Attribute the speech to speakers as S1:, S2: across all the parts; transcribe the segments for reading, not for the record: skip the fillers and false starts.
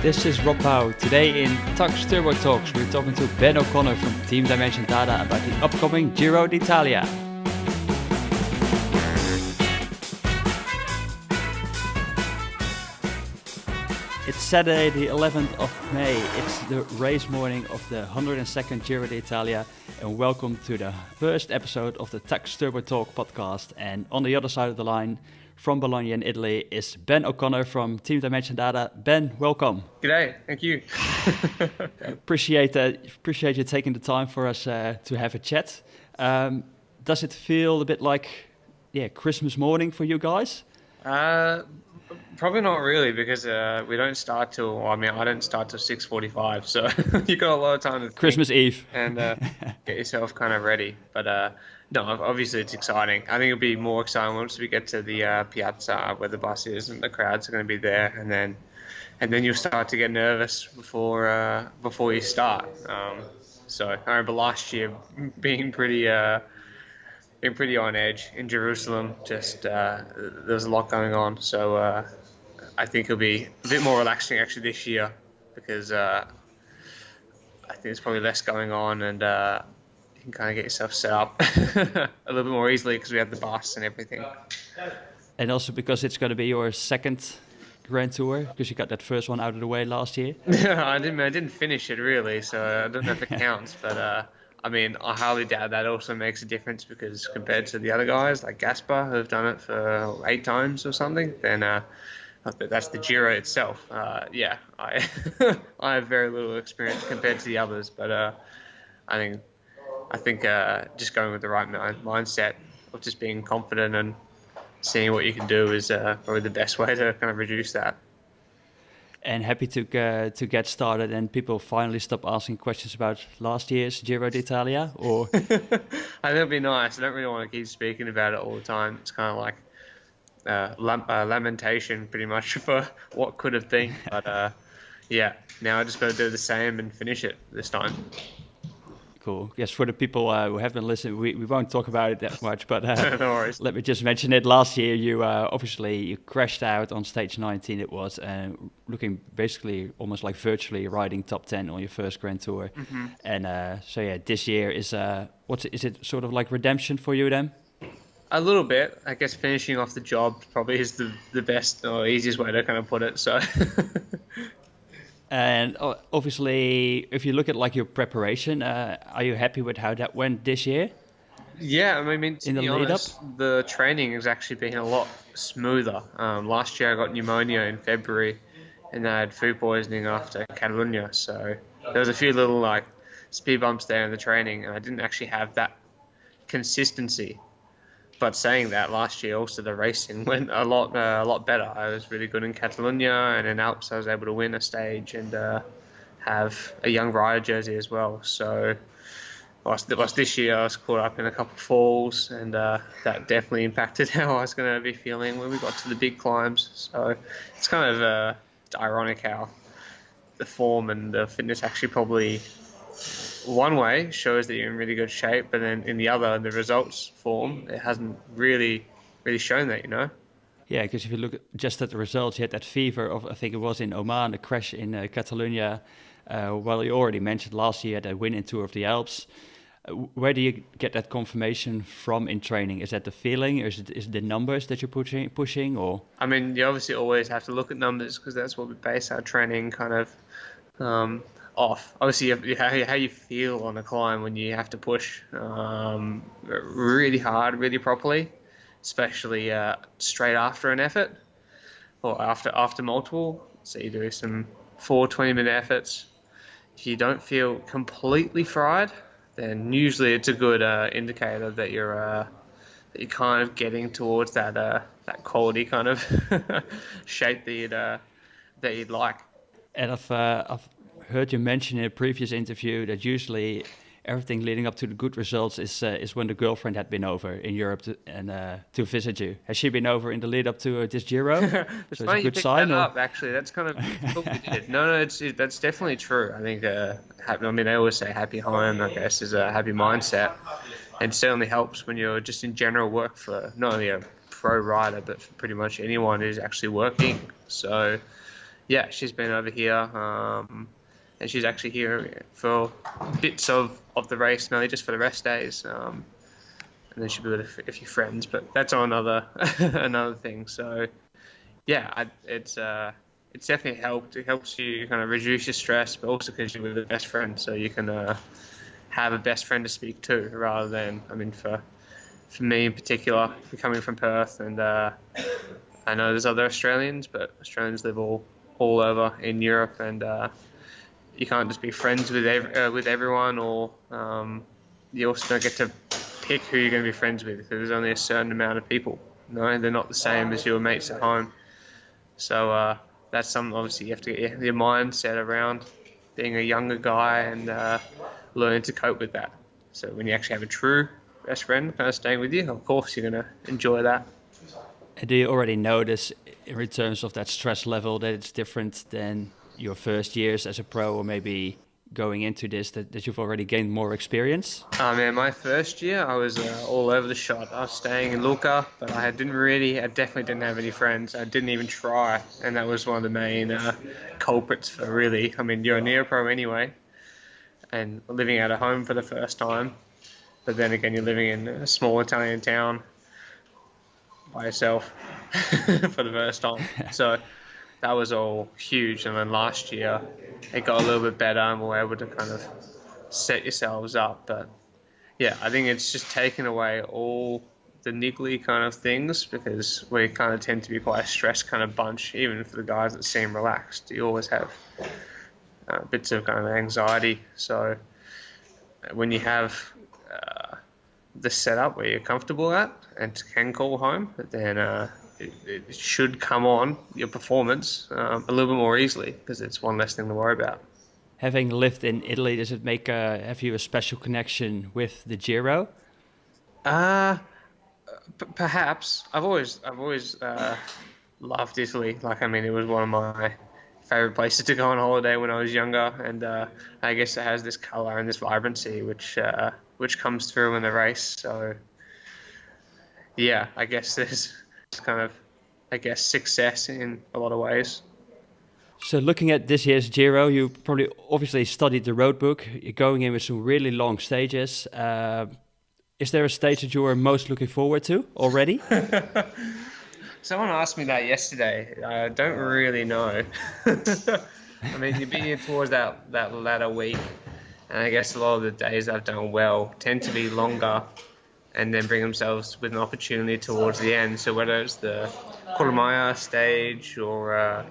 S1: this is Rob Howe. Today in Tacx Turbo Talks, we're talking to Ben O'Connor from Team Dimension Data about the upcoming Giro d'Italia. It's Saturday the 11th of May. It's the race morning of the 102nd Giro d'Italia, and welcome to the first episode of the Tacx Turbo Talk podcast. And on the other side of the line, from Bologna in Italy, is Ben O'Connor from Team Dimension Data. Ben, welcome.
S2: G'day, thank you.
S1: Appreciate you taking the time for us to have a chat. Does it feel a bit like Christmas morning for you guys?
S2: Probably not really, because we don't start till, I don't start till 6:45, so you got a lot of time to
S1: Christmas Eve
S2: and get yourself kind of ready. But no, obviously it's exciting. I think it'll be more exciting once we get to the piazza where the bus is and the crowds are going to be there, and then you'll start to get nervous before you start. So I remember last year being pretty on edge in Jerusalem. Just there was a lot going on, so I think it'll be a bit more relaxing actually this year, because I think there's probably less going on, and you can kind of get yourself set up a little bit more easily because we have the bus and everything.
S1: And also because it's going to be your second Grand Tour, because you got that first one out of the way last year.
S2: I didn't finish it really, so I don't know if it counts, but I highly doubt that also makes a difference, because compared to the other guys like Gaspar, who've done it for 8 times or something, then that's the Giro itself. I I have very little experience compared to the others, but I think just going with the right mindset of just being confident and seeing what you can do is probably the best way to kind of reduce that.
S1: And happy to get started, and people finally stop asking questions about last year's Giro d'Italia, or
S2: I think it'd be nice. I don't really want to keep speaking about it all the time. It's kind of like lamentation pretty much for what could have been. But now I just got to do the same and finish it this time.
S1: Cool. Yes, for the people who have been listening, we won't talk about it that much, but
S2: no worries.
S1: Let me just mention it. Last year, you obviously crashed out on stage 19. It was looking basically almost like virtually riding top 10 on your first Grand Tour.
S2: Mm-hmm.
S1: And this year is is it sort of like redemption for you then?
S2: A little bit, I guess. Finishing off the job probably is the best or easiest way to kind of put it. So.
S1: And obviously, if you look at like your preparation, are you happy with how that went this year?
S2: Yeah, to be honest, the training has actually been a lot smoother. Last year I got pneumonia in February, and I had food poisoning after Catalonia, so there was a few little like speed bumps there in the training, and I didn't actually have that consistency. But saying that, last year also the racing went a lot better. I was really good in Catalonia, and in Alps I was able to win a stage and have a young rider jersey as well. So whilst this year I was caught up in a couple of falls, and that definitely impacted how I was going to be feeling when we got to the big climbs. So it's kind of it's ironic how the form and the fitness actually probably one way shows that you're in really good shape, but then in the other, the results form, it hasn't really shown that,
S1: Yeah, because if you look just at the results, you had that fever of, I think it was in Oman, the crash in Catalonia. Well, you already mentioned last year that win in Tour of the Alps. Where do you get that confirmation from in training? Is that the feeling, or is it the numbers that you're pushing, or?
S2: You obviously always have to look at numbers, because that's what we base our training kind of off. Obviously, how you feel on a climb when you have to push really hard, really properly, especially straight after an effort or after multiple. So you do some 4 20-minute efforts. If you don't feel completely fried, then usually it's a good indicator that you're kind of getting towards that quality kind of shape that you'd like.
S1: And I've heard you mention in a previous interview that usually everything leading up to the good results is when the girlfriend had been over in Europe to visit you. Has she been over in the lead up to this Giro?
S2: It's funny you picked that up, actually. That's kind of what we did. No, that's definitely true. I think, they always say happy home, I guess, is a happy mindset. It certainly helps when you're just in general work for not only a pro rider, but for pretty much anyone who's actually working. So yeah, she's been over here, and she's actually here for bits of the race, mainly just for the rest days. And then she'll be with a few friends, but that's on another another thing. So yeah, it's definitely helped. It helps you kind of reduce your stress, but also because you're with a best friend, so you can have a best friend to speak to, rather than, I mean, for me in particular, coming from Perth, and I know there's other Australians, but Australians live all over in Europe, and you can't just be friends with everyone, or you also don't get to pick who you're going to be friends with, because there's only a certain amount of people. No, they're not the same as your mates at home. So that's something, obviously, you have to get your mind set around, being a younger guy, and learn to cope with that. So when you actually have a true best friend kind of staying with you, of course you're going to enjoy that.
S1: And do you already notice, in terms of that stress level, that it's different than your first years as a pro, or maybe going into this, that you've already gained more experience?
S2: Man, my first year I was all over the shop. I was staying in Lucca, but I definitely didn't have any friends. I didn't even try, and that was one of the main culprits for, really. I mean, you're a neo-pro anyway, and living out of home for the first time, but then again, you're living in a small Italian town by yourself for the first time. So that was all huge. And then last year it got a little bit better, and we were able to kind of set yourselves up. But yeah, I think it's just taken away all the niggly kind of things, because we kind of tend to be quite a stressed kind of bunch, even for the guys that seem relaxed. You always have bits of kind of anxiety. So when you have the setup where you're comfortable at and can call home, then it should come on your performance a little bit more easily, because it's one less thing to worry about.
S1: Having lived in Italy, does it make have you a special connection with the Giro?
S2: Perhaps. I've always loved Italy. Like, I mean, it was one of my favorite places to go on holiday when I was younger, and I guess it has this color and this vibrancy which comes through in the race. So yeah, I guess there's kind of, success in a lot of ways.
S1: So looking at this year's Giro, you probably obviously studied the road book. You're going in with some really long stages. Is there a stage that you are most looking forward to already?
S2: Someone asked me that yesterday. I don't really know. I mean, you're being towards that latter week, and I guess a lot of the days I've done well tend to be longer, and then bring themselves with an opportunity towards the end. So whether it's the Corsa stage, or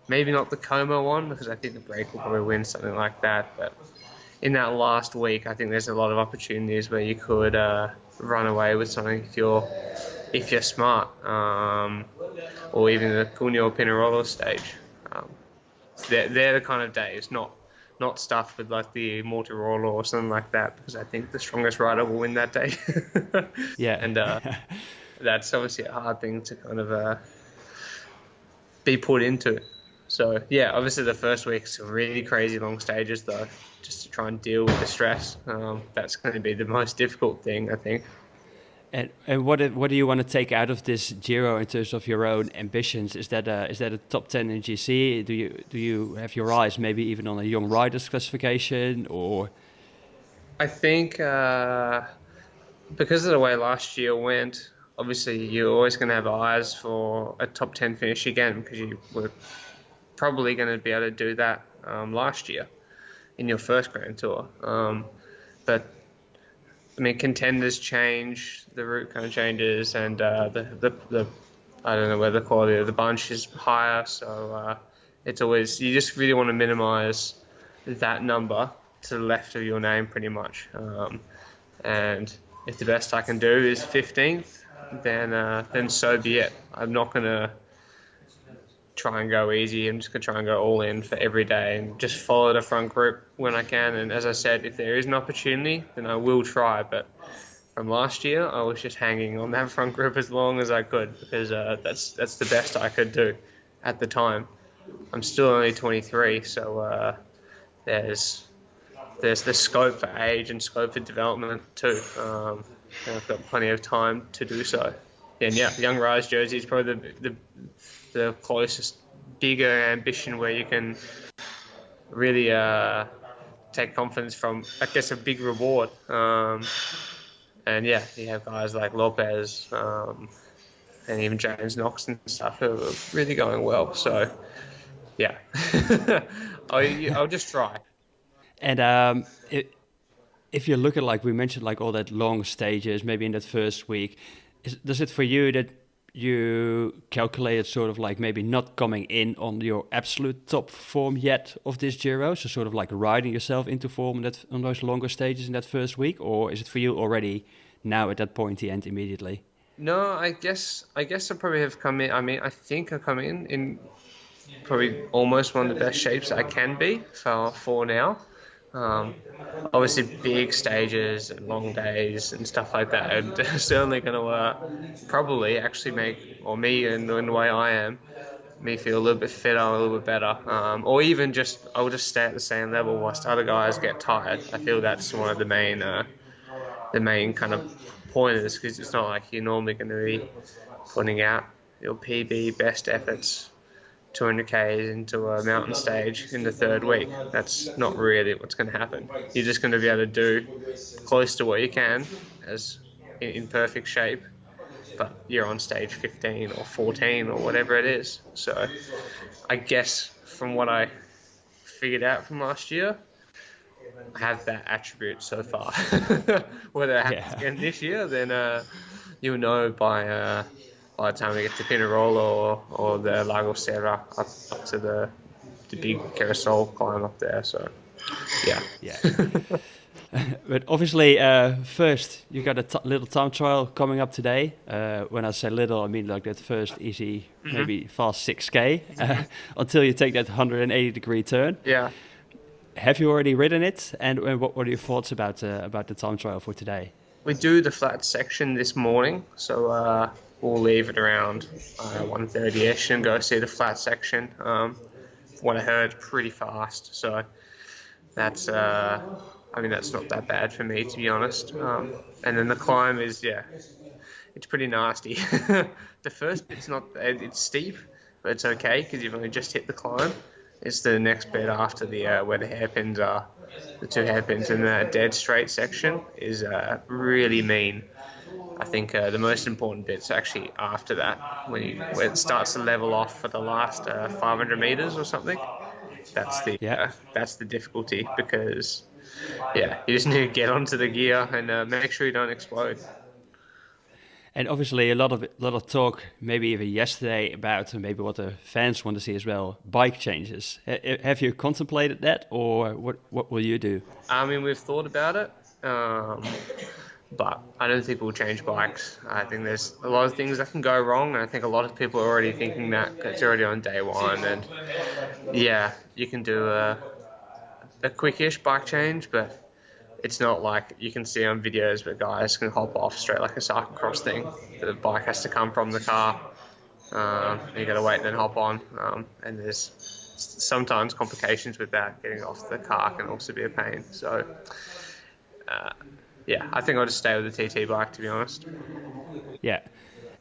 S2: maybe not the Como one, because I think the break will probably win something like that. But in that last week, I think there's a lot of opportunities where you could run away with something if you're smart, or even the Cuneo Pinerolo stage. They're the kind of days, not stuff with like the Mortirolo or something like that, because I think the strongest rider will win that day.
S1: Yeah.
S2: And that's obviously a hard thing to kind of be put into. So yeah, obviously the first week's really crazy long stages though, just to try and deal with the stress. That's going to be the most difficult thing, I think.
S1: And what do you want to take out of this Giro in terms of your own ambitions? Is that a top 10 in GC? Do you have your eyes maybe even on a young riders classification, or?
S2: I think because of the way last year went, obviously you're always going to have eyes for a top 10 finish again, because you were probably going to be able to do that last year in your first Grand Tour. But I mean, contenders change, the route kind of changes, and the I don't know whether the quality of the bunch is higher. So it's always, you just really want to minimize that number to the left of your name, pretty much. And if the best I can do is 15th, then so be it. I'm not going to try and go easy. I'm just going to try and go all in for every day and just follow the front group when I can. And as I said, if there is an opportunity, then I will try. But from last year, I was just hanging on that front group as long as I could, because that's the best I could do at the time. I'm still only 23, so there's the scope for age and scope for development too. And I've got plenty of time to do so. And yeah, Young Rise jersey is probably the closest bigger ambition where you can really take confidence from, I guess, a big reward. And yeah, you have guys like Lopez and even James Knox and stuff who are really going well. So yeah, I'll just try.
S1: And if you look at, like we mentioned, like all that long stages, maybe in that first week, does it for you that you calculated sort of like maybe not coming in on your absolute top form yet of this Giro, so sort of like riding yourself into form on those longer stages in that first week, or is it for you already now at that point the end immediately?
S2: No, I guess I probably have come in. I mean, I think I come in probably almost one of the best shapes I can be for now. Um, Obviously, big stages and long days and stuff like that are certainly going to probably actually make, or me in the way I am, me feel a little bit fitter, a little bit better, or even just I'll just stay at the same level whilst other guys get tired. I feel that's one of the main kind of pointers, because it's not like you're normally going to be putting out your PB best efforts 200Ks into a mountain stage in the third week. That's not really what's going to happen. You're just going to be able to do close to what you can as in perfect shape, but you're on stage 15 or 14 or whatever it is. So I guess from what I figured out from last year, I have that attribute so far. Whether it happens again this year, then you'll know by the time we get to Pinerolo or the Lago Serra up to the big carousel climb up there. So, yeah.
S1: But obviously, first you got a little time trial coming up today. When I say little, I mean like that first easy, maybe fast 6K until you take that 180-degree turn.
S2: Yeah.
S1: Have you already ridden it? And what are your thoughts about the time trial for today?
S2: We do the flat section this morning, so we'll leave it around 1:30ish and go see the flat section. What I heard, pretty fast, so that's that's not that bad for me, to be honest. And then the climb is, it's pretty nasty. The first bit's it's steep, but it's okay because you've only just hit the climb. It's the next bit after the where the hairpins are, the two hairpins, and the dead straight section is really mean. I think the most important bit's actually after that, when it starts to level off for the last 500 meters or something. That's the difficulty, because you just need to get onto the gear and make sure you don't explode.
S1: And obviously a lot of talk, maybe even yesterday, about maybe what the fans want to see as well, bike changes. Have you contemplated that, or what will you do?
S2: I mean, we've thought about it, but I don't think we'll change bikes. I think there's a lot of things that can go wrong, and I think a lot of people are already thinking that. It's already on day one, and you can do a quickish bike change, but it's not like you can see on videos where guys can hop off straight like a cyclocross thing. The bike has to come from the car. You got to wait and then hop on. And there's sometimes complications with that. Getting off the car can also be a pain. So, I think I'll just stay with the TT bike, to be honest.
S1: Yeah.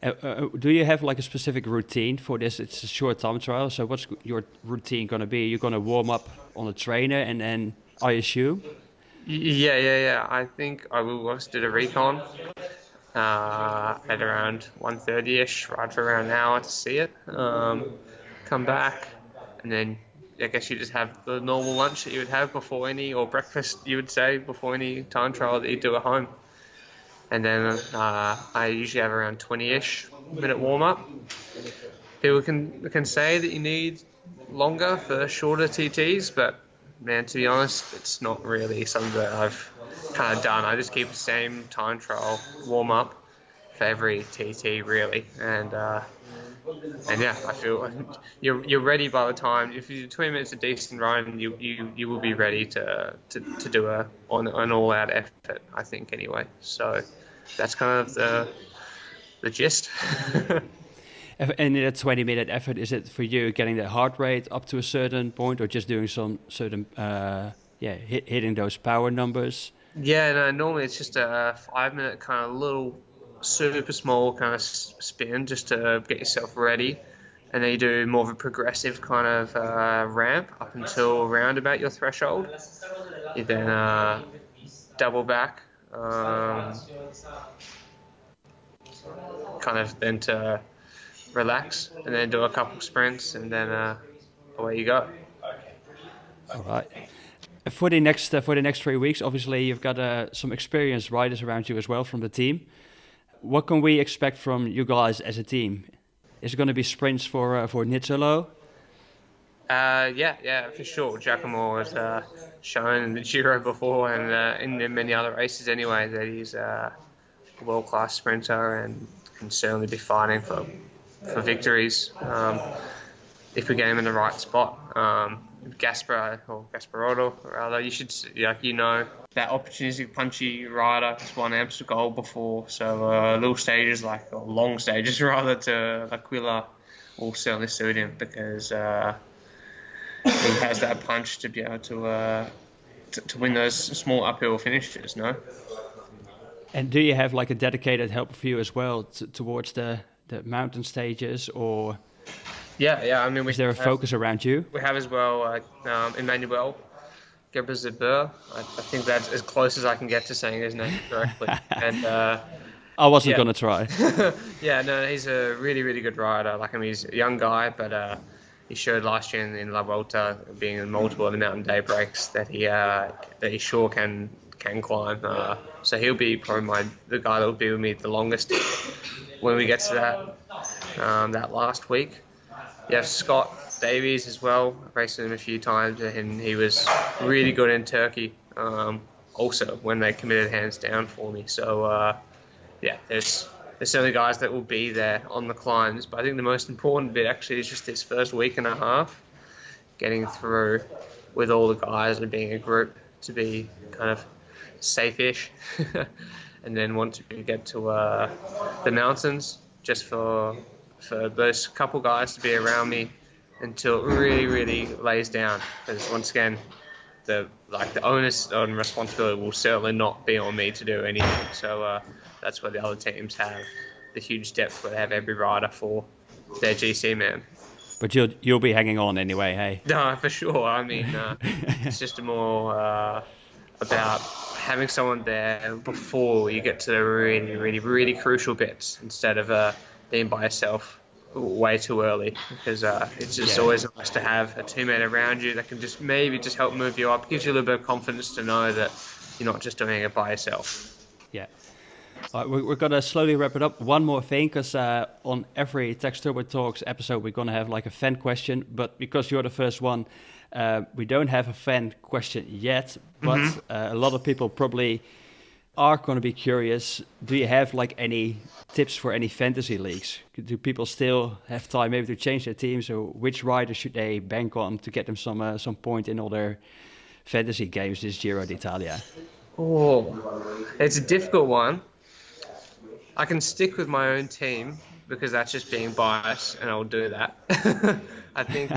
S1: Do you have like a specific routine for this? It's a short time trial. So what's your routine going to be? You're going to warm up on the trainer and then, I assume?
S2: Yeah. I think I will just do the recon at around 1:30ish, ride for around an hour to see it, come back, and then I guess you just have the normal lunch that you would have before or breakfast, you would say, before any time trial that you do at home. And then I usually have around 20-ish minute warm-up. People can say that you need longer for shorter TTs, but man, to be honest, it's not really something that I've kind of done. I just keep the same time trial warm up for every TT, really, and I feel you're ready by the time. If you do 20 minutes of decent run, you will be ready to do an all out effort, I think, anyway. So that's kind of the gist.
S1: And in that 20-minute effort, is it for you getting the heart rate up to a certain point, or just doing some certain, hitting those power numbers?
S2: Yeah, no, normally it's just a 5-minute kind of little super small kind of spin just to get yourself ready. and then you do more of a progressive kind of ramp up until around about your threshold. You then double back, kind of then to relax, and then do a couple sprints, and then away you go.
S1: All right. For the next 3 weeks, obviously you've got some experienced riders around you as well from the team. What can we expect from you guys as a team? Is it going to be sprints for Nizzolo?
S2: Yeah, for sure. Giacomo has shown in the Giro before and in many other races anyway that he's a world-class sprinter and can certainly be fighting for victories if we get him in the right spot. Gasparotto, rather, you should, that opportunistic punchy rider has won Amstel Gold before, so little stages or long stages rather to L'Aquila will certainly suit him because he has that punch to be able to win those small uphill finishes, no?
S1: And do you have like a dedicated helper for you as well towards the mountain stages, or?
S2: Yeah. I mean,
S1: is there a focus around you?
S2: We have as well Emmanuel Gebrezabur. I think that's as close as I can get to saying his name correctly. And
S1: I wasn't going to try.
S2: Yeah, no, he's a really, really good rider. He's a young guy, but he showed last year in La Vuelta, being in multiple of the mountain day breaks, that he sure can climb. So he'll be probably the guy that will be with me the longest when we get to that last week. You have Scott Davies as well. I've raced with him a few times, and he was really good in Turkey. Also, when they committed hands down for me. So there's certainly guys that will be there on the climbs. But I think the most important bit actually is just this first week and a half, getting through with all the guys and being a group to be kind of safe-ish. And then once we get to the mountains, just for those couple guys to be around me until it really, really lays down. Because once again, the onus and responsibility will certainly not be on me to do anything. So that's where the other teams have the huge depth where they have every rider for their GC man.
S1: But you'll be hanging on anyway, hey?
S2: No, for sure. I mean, it's just more about having someone there before you get to the really, really, really crucial bits instead of being by yourself way too early, because it's just always nice to have a teammate around you that can just maybe just help move you up. It gives you a little bit of confidence to know that you're not just doing it by yourself.
S1: Yeah. All right, we're going to slowly wrap it up. One more thing, because on every Tacx Turbo Talks episode, we're going to have like a fan question, but because you're the first one, we don't have a fan question yet, but a lot of people probably are going to be curious. Do you have like any tips for any fantasy leagues? Do people still have time maybe to change their teams, or which rider should they bank on to get them some point in all their fantasy games this Giro d'Italia?
S2: Oh, it's a difficult one. I can stick with my own team because that's just being biased, and I'll do that. I think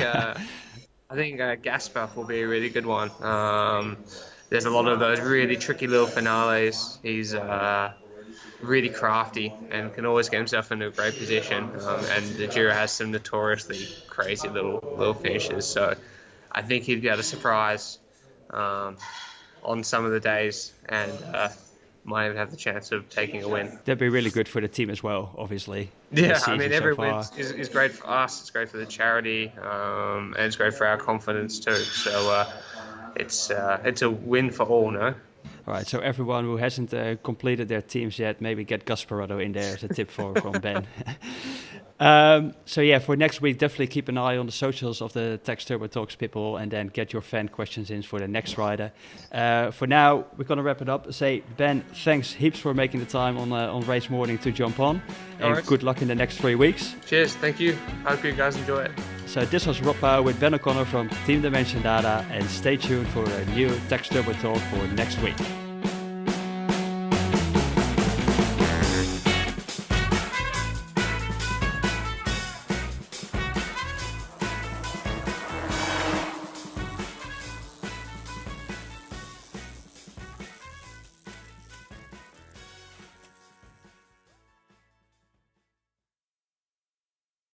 S2: Gaspar will be a really good one. There's a lot of those really tricky little finales. He's really crafty and can always get himself into a great position. And the Giro has some notoriously crazy little finishes. So I think he'd be able to surprise on some of the days and might even have the chance of taking a win.
S1: That'd be really good for the team as well, obvio's
S2: Yeah, I mean, every win is great for us. It's great for the charity, and it's great for our confidence too. So it's a win for all, no?
S1: All right, so everyone who hasn't completed their teams yet, maybe get Gasparotto in there as a tip from Ben. So yeah, for next week, definitely keep an eye on the socials of the Tacx Turbo Talks people, and then get your fan questions in for the next rider. For now, we're going to wrap it up. Say, Ben, thanks heaps for making the time on race morning to jump on. And good luck in the next 3 weeks.
S2: Cheers, thank you. Hope you guys enjoy it.
S1: So this was Rob Power with Ben O'Connor from Team Dimension Data, and stay tuned for a new Tacx Turbo Talk for next week.